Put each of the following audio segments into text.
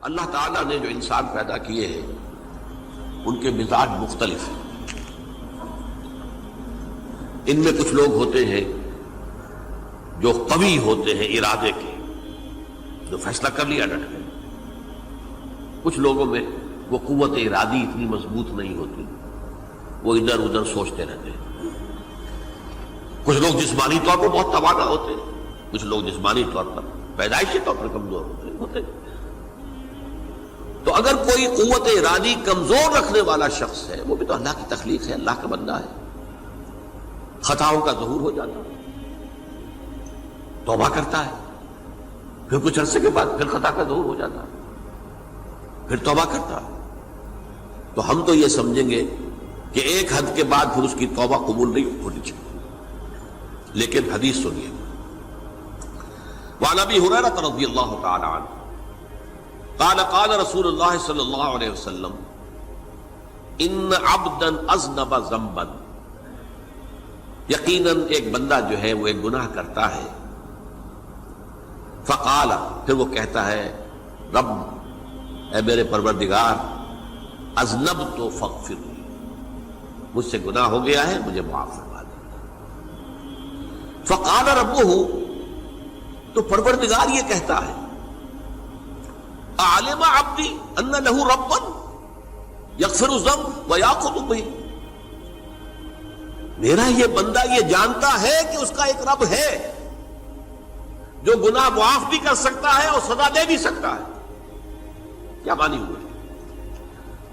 اللہ تعالیٰ نے جو انسان پیدا کیے ہیں ان کے مزاج مختلف ہیں۔ ان میں کچھ لوگ ہوتے ہیں جو قوی ہوتے ہیں ارادے کے، جو فیصلہ کر لیا ڈٹ گئے۔ کچھ لوگوں میں وہ قوت ارادی اتنی مضبوط نہیں ہوتی، وہ ادھر ادھر سوچتے رہتے ہیں۔ کچھ لوگ جسمانی طور پر بہت توانا ہوتے ہیں، کچھ لوگ جسمانی طور پر پیدائشی طور پر کمزور ہوتے ہیں۔ تو اگر کوئی قوت ارادی کمزور رکھنے والا شخص ہے، وہ بھی تو اللہ کی تخلیق ہے، اللہ کا بندہ ہے، خطاؤں کا ظہور ہو جاتا ہے، توبہ کرتا ہے، پھر کچھ عرصے کے بعد پھر خطا کا ظہور ہو جاتا ہے، پھر توبہ کرتا ہے، تو ہم تو یہ سمجھیں گے کہ ایک حد کے بعد پھر اس کی توبہ قبول نہیں ہونی چاہیے۔ لیکن حدیث سنیے، وعن ابی ہریرہ رضی اللہ تعالی عنہ قال قال رسول اللہ صلی اللہ علیہ وسلم ان عبدا اذنب ذنبا، یقیناً ایک بندہ جو ہے وہ ایک گناہ کرتا ہے، فقال، پھر وہ کہتا ہے رب، اے میرے پروردگار، اذنبت فاغفر لی، مجھ سے گناہ ہو گیا ہے، مجھے معاف فرما دے۔ فقال ربہ، تو پروردگار یہ کہتا ہے اعلم عبدی ان لہ ربا یغفر الذنب ویأخذ بہ، میرا یہ بندہ یہ جانتا ہے کہ اس کا ایک رب ہے جو گناہ معاف بھی کر سکتا ہے اور سزا دے بھی سکتا ہے۔ کیا معنی ہوئے؟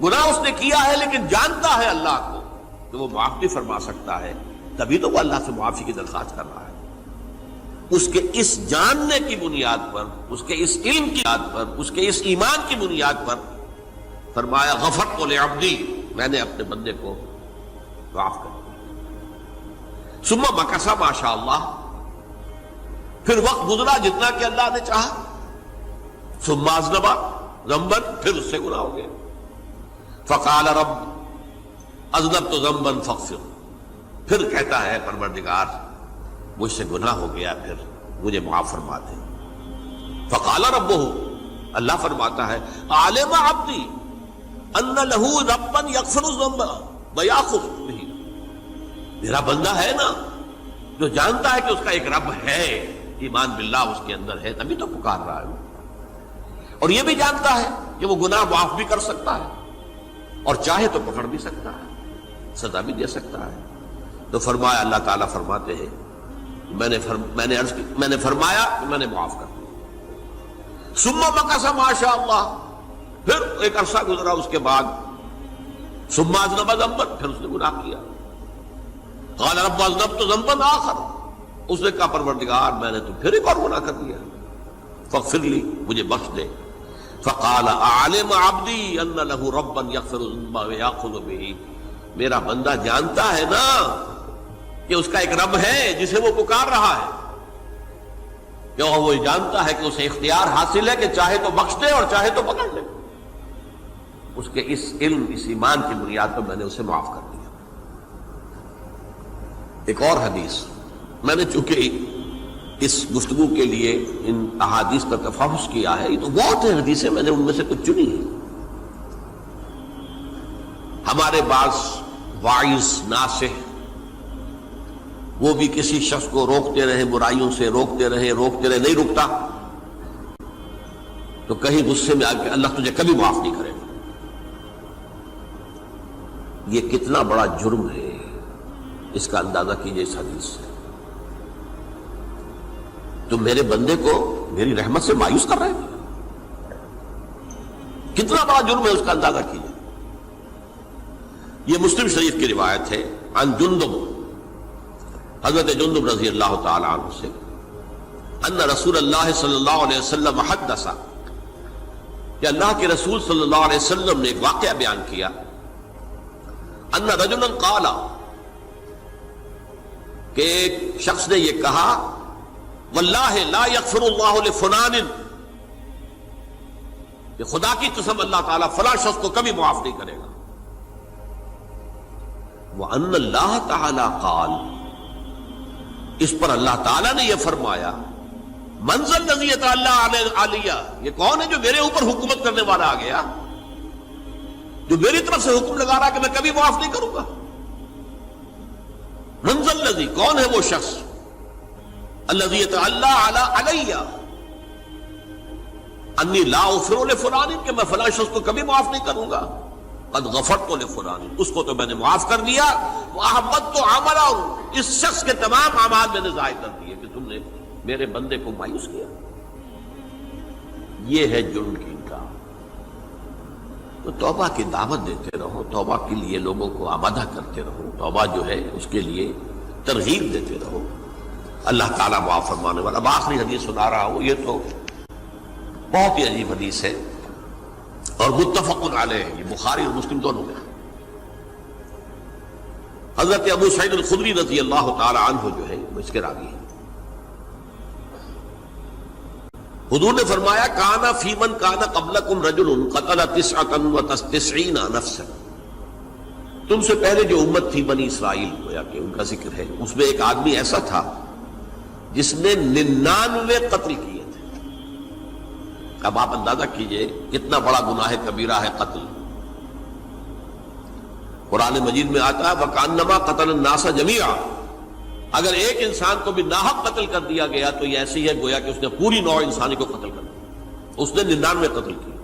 گناہ اس نے کیا ہے لیکن جانتا ہے اللہ کو کہ وہ معاف بھی فرما سکتا ہے، تبھی تو وہ اللہ سے معافی کی درخواست کر رہا ہے۔ اس کے اس جاننے کی بنیاد پر، اس کے اس علم کی بنیاد پر، اس کے اس ایمان کی بنیاد پر فرمایا غفرت لعبدی، میں نے اپنے بندے کو معاف کر دیا۔ ثم مکث ما شاء اللہ، پھر وقت گزرا جتنا کہ اللہ نے چاہا۔ ثم اذنب ذنبا، پھر اس سے گناہ ہو گیا۔ فقال رب اذنبت ذنبا فاغفر، پھر کہتا ہے پروردگار مجھ سے گناہ ہو گیا، پھر مجھے معاف فرما دے۔ فقال ربہ، اللہ فرماتا ہے عالم عبدی ان لہ ربا یغفر الذنب ویأخذ بہ، میرا بندہ ہے نا جو جانتا ہے کہ اس کا ایک رب ہے، ایمان باللہ اس کے اندر ہے، تبھی تو پکار رہا ہے، اور یہ بھی جانتا ہے کہ وہ گناہ معاف بھی کر سکتا ہے اور چاہے تو پکڑ بھی سکتا ہے، سزا بھی دے سکتا ہے۔ تو فرمایا، اللہ تعالیٰ فرماتے ہیں میں نے فرمایا کہ میں نے معاف کر دیا۔ ثم مکث ما شاء اللہ، پھر ایک عرصہ گزرا اس کے بعد۔ ثم اذنب ذنبا، پھر اس نے گناہ کیا۔ قال رب اذنبت ذنبا آخر، اس نے کہا پروردگار میں نے تو پھر ایک اور گناہ کر دیا، فاغفر لی، مجھے بخش دے۔ فقال اعلم عبدی ان لہ ربا یغفر الذنب ویأخذ بہ، میرا بندہ جانتا ہے نا کہ اس کا ایک رب ہے جسے وہ پکار رہا ہے، کہ وہ جانتا ہے کہ اسے اختیار حاصل ہے کہ چاہے تو بخش دے اور چاہے تو پکڑ لے۔ اس کے اس علم، اس ایمان کی بنیاد پر میں نے اسے معاف کر دیا۔ ایک اور حدیث، میں نے چونکہ اس گفتگو کے لیے ان احادیث کا تفحص کیا ہے، یہ تو بہت ہیں حدیثیں، میں نے ان میں سے کچھ چنی ہیں۔ ہمارے بعض واعظ ناصح وہ بھی کسی شخص کو روکتے رہے، برائیوں سے روکتے رہے، نہیں رکتا، تو کہیں غصے میں آ کے اللہ تجھے کبھی معاف نہیں کرے گا۔ یہ کتنا بڑا جرم ہے، اس کا اندازہ کیجئے اس حدیث سے۔ تم میرے بندے کو میری رحمت سے مایوس کر رہے ہیں، کتنا بڑا جرم ہے، اس کا اندازہ کیجئے۔ یہ مسلم شریف کی روایت ہے، عن جندب، حضرت جندب رضی اللہ تعالی عنہ سے، ان رسول اللہ صلی اللہ علیہ وسلم حدث، کہ اللہ کے رسول صلی اللہ علیہ وسلم نے ایک واقعہ بیان کیا، ان رجلا قال، کہ ایک شخص نے یہ کہا، واللہ لا یغفر اللہ لفلان، کہ خدا کی قسم اللہ تعالیٰ فلاں شخص کو کبھی معاف نہیں کرے گا۔ وَأَنَّ اللَّهَ تَعَالَى قَالَ، اس پر اللہ تعالیٰ نے یہ فرمایا منزل نزیت اللہ علیہ، یہ کون ہے جو میرے اوپر حکومت کرنے والا آ گیا، جو میری طرف سے حکم لگا رہا کہ میں کبھی معاف نہیں کروں گا؟ منزل نزی، کون ہے وہ شخص؟ الذی اللہ علیہ انی لا اغفر لفلان، کہ میں فلاں شخص کو کبھی معاف نہیں کروں گا، قد غفرت لفلان، اس کو تو میں نے معاف کر دیا، واحبطت عملہ، اس شخص کے تمام اعمال میں نے ضائع کر دیے کہ تم نے میرے بندے کو مایوس کیا۔ یہ ہے جرم کی انکار۔ تو توبہ کی دعوت دیتے رہو، توبہ کے لیے لوگوں کو آمادہ کرتے رہو، توبہ جو ہے اس کے لیے ترغیب دیتے رہو، اللہ تعالیٰ معاف فرمانے والا۔ اب آخری حدیث سنا رہا ہوں، یہ تو بہت ہی عجیب حدیث ہے اور متفق علیہ، یہ بخاری اور مسلم دونوں میں۔ حضرت ابو سعید الخدری رضی اللہ تعالی عنہ جو ہے وہ اس کے راوی ہیں۔ حضور نے فرمایا کانا فی من کانا قبلکم رجل قتل 99 نفسا، تم سے پہلے جو امت تھی بنی اسرائیل، گویا کہ ان کا ذکر ہے، اس میں ایک آدمی ایسا تھا جس نے 99 قتل کیے تھے۔ اب آپ اندازہ کیجئے کتنا بڑا گناہ کبیرہ ہے قتل۔ قرآن مجید میں آتا ہے وَكَأَنَّمَا قَتَلَ النَّاسَ جَمِيعًا، اگر ایک انسان کو بھی ناحق قتل کر دیا گیا تو یہ ایسی ہے گویا کہ اس نے پوری نوع انسانی کو قتل کر دیا، اس نے 99 قتل کیے۔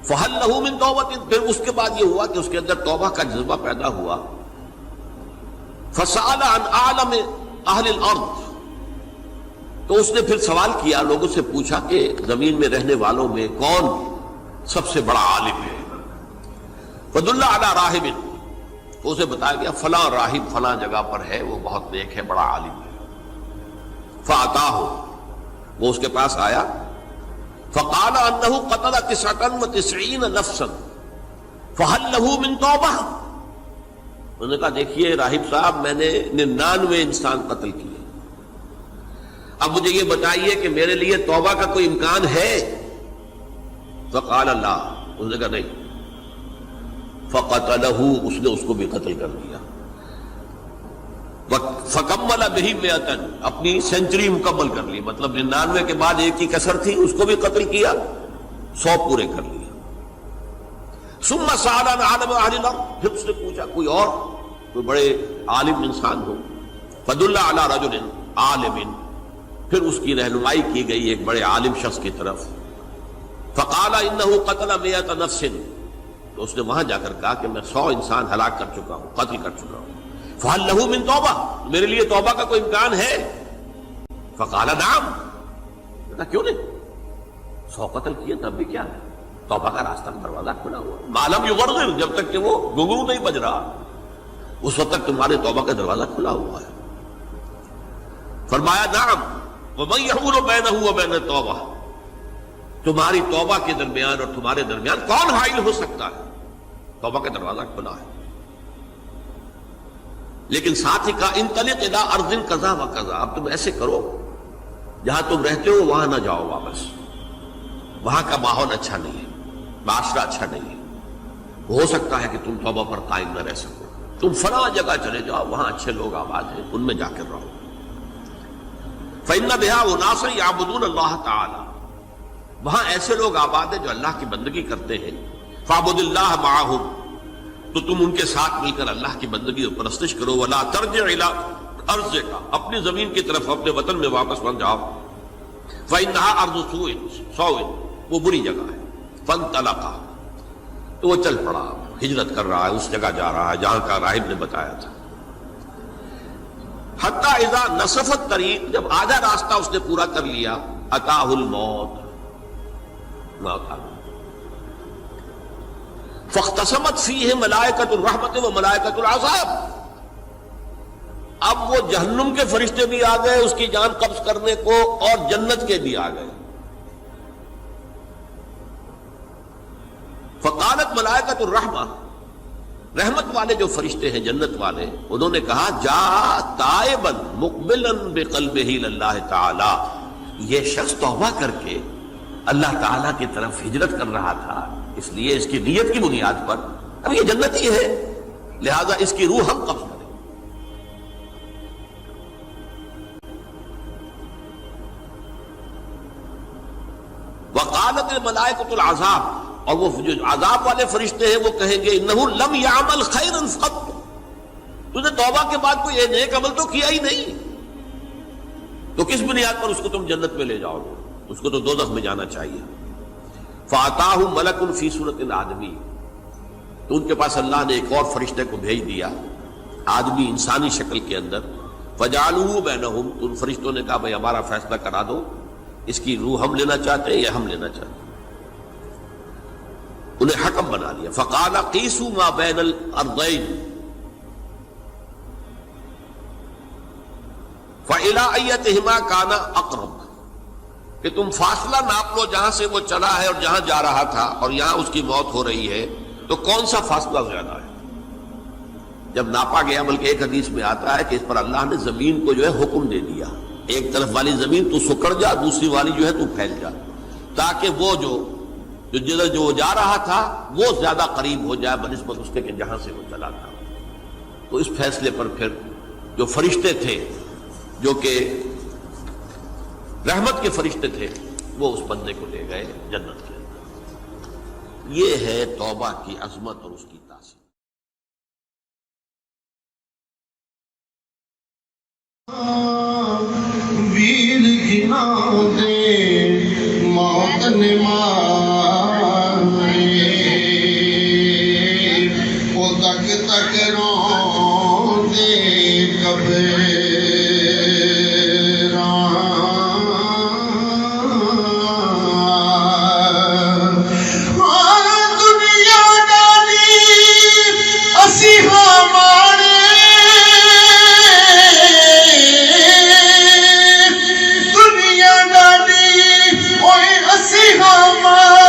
فَهَلْ لَهُ مِن تَوْبَةٍ، پھر اس کے بعد یہ ہوا کہ اس کے اندر توبہ کا جذبہ پیدا ہوا۔ فَسَأَلَ عَنْ أَعْلَمِ أَهْلِ الْأَرْضِ، تو اس نے پھر سوال کیا، لوگوں سے پوچھا کہ زمین میں رہنے والوں میں کون سب سے بڑا عالم ہے؟ فَدُلَّ عَلَى رَاهِبٍ، تو اسے بتایا گیا فلاں راہب فلاں جگہ پر ہے، وہ بہت نیک ہے، بڑا عالم ہے۔ فَأَتَاهُ، وہ اس کے پاس آیا، فَقَالَ أَنَّهُ قَتَلَ 99 نَفْسًا فَهَلْ لَهُ مِن تَوْبَةٍ، انہوں نے کہا دیکھیے راہب صاحب، میں نے 99 انسان قتل کیے، اب مجھے یہ بتائیے کہ میرے لیے توبہ کا کوئی امکان ہے؟ فَقَالَ لَا، انہوں نے کہا نہیں۔ فَقَتَلَهُ، اس نے اس کو بھی قتل کر دیا۔ فَكَمَّلَ بِهِ 100، اپنی سینچری مکمل کر لی، مطلب 99 کے بعد ایک کی کسر تھی، اس کو بھی قتل کیا، 100 پورے کر لیا۔ ثُمَّ سَأَلَ عَنْ عَالِمِ أَهْلِ الْأَرْضِ، پھر اس نے پوچھا کوئی اور کوئی بڑے عالم انسان ہو۔ فَدُلَّ عَلَى رَجُلٍ عَالِمٍ، پھر اس کی رہنمائی کی گئی ایک بڑے عالم شخص کی طرف۔ فَقَالَ إِنَّهُ قَتَلَ 100 نَفْسٍ، تو اس نے وہاں جا کر کہا کہ میں 100 انسان ہلاک کر چکا ہوں، قتل کر چکا ہوں۔ فَهَلْ لَهُ مِن تَوْبَةٍ، میرے لیے توبہ کا کوئی امکان ہے؟ فَقَالَ نَعَمْ، کہا کیوں نہیں، 100 قتل کیے تب بھی کیا ہے، توبہ کا راستہ دروازہ کھلا ہوا، مَا لَمْ يُغَرْغِرْ، جب تک کہ وہ گھنگرو نہیں بج رہا اس وقت تک تمہارے توبہ کا دروازہ کھلا ہوا ہے۔ فرمایا نعم، وَمَن يَحُولُ بَيْنَهُ وَبَيْنَ التَّوْبَةِ، تمہاری توبہ کے درمیان اور تمہارے درمیان کون حائل ہو سکتا ہے، توبہ کا دروازہ کھلا ہے۔ لیکن ساتھ ہی کہا انطلق الی ارض کذا و کذا، اب تم ایسے کرو جہاں تم رہتے ہو وہاں نہ جاؤ واپس، وہاں کا ماحول اچھا نہیں ہے، معاشرہ اچھا نہیں ہے، ہو سکتا ہے کہ تم توبہ پر قائم نہ رہ سکو، تم فلاں جگہ چلے جاؤ، وہاں اچھے لوگ آباد ہیں، ان میں جا کر رہو۔ فإن بها أناسا يعبدون اللہ تعالی، وہاں ایسے لوگ آباد ہیں جو اللہ کی بندگی کرتے ہیں۔ فاعبد اللہ معہم، تو تم ان کے ساتھ مل کر اللہ کی بندگی اور پرستش کرو۔ ولا ترجع الی ارضک، اپنی زمین کی طرف اپنے وطن میں واپس بن جاؤ۔ فإنها ارض سوء، وہ بری جگہ ہے۔ فانطلقا، تو وہ چل پڑا، ہجرت کر رہا ہے، اس جگہ جا رہا ہے جہاں کا راہب نے بتایا تھا۔ حتی اذا نصف الطریق، جب آدھا راستہ اس نے پورا کر لیا، اتاہ الموت، موت آ گئی۔ فاختصمت فیہ ملائکۃ الرحمت و ملائکۃ العذاب، اب وہ جہنم کے فرشتے بھی آ گئے اس کی جان قبض کرنے کو، اور جنت کے بھی آ گئے۔ فقالت ملائکۃ الرحمہ، رحمت والے جو فرشتے ہیں جنت والے، انہوں نے کہا جا تائبا مقبلا بقلبہ اللہ تعالی، یہ شخص توبہ کر کے اللہ تعالیٰ کی طرف ہجرت کر رہا تھا، اس لیے اس کی نیت کی بنیاد پر اب یہ جنتی ہے، لہذا اس کی روح ہم قبض کریں۔ وقالت الملائکۃ العذاب، اور وہ جو عذاب والے فرشتے ہیں وہ کہیں گے انہ لم یعمل خیرا قط، تو نے توبہ کے بعد کوئی نیک عمل تو کیا ہی نہیں، تو کس بنیاد پر اس کو تم جنت میں لے جاؤ گے؟ اس کو تو دوزخ میں جانا چاہیے۔ فاتاہ ملک فی صورت آدمی، تو ان کے پاس اللہ نے ایک اور فرشتے کو بھیج دیا آدمی انسانی شکل کے اندر، فجعلوہ بینہم، تو ان فرشتوں نے کہا بھائی ہمارا فیصلہ کرا دو، اس کی روح ہم لینا چاہتے ہیں یا ہم لینا چاہتے ہیں، انہیں حکم بنا لیا۔ فقال قیسوا ما بین الارضین فإلی ایتہما کان اقرب، کہ تم فاصلہ ناپ لو جہاں سے وہ چلا ہے اور جہاں جا رہا تھا اور یہاں اس کی موت ہو رہی ہے، تو کون سا فاصلہ زیادہ ہے؟ جب ناپا گیا، بلکہ ایک حدیث میں آتا ہے کہ اس پر اللہ نے زمین کو جو ہے حکم دے دیا، ایک طرف والی زمین تو سکڑ جا، دوسری والی جو ہے تو پھیل جا، تاکہ وہ جو جدھر جو جا رہا تھا وہ زیادہ قریب ہو جائے بنسبت اس کے کہ جہاں سے وہ چلا تھا۔ تو اس فیصلے پر پھر جو فرشتے تھے جو کہ رحمت کے فرشتے تھے وہ اس بندے کو لے گئے جنت کے اندر۔ یہ ہے توبہ کی عظمت اور اس کی تاثیر۔ ویر گنا دے موت نے مارے، وہ تک تک رو دے کبے ہمارے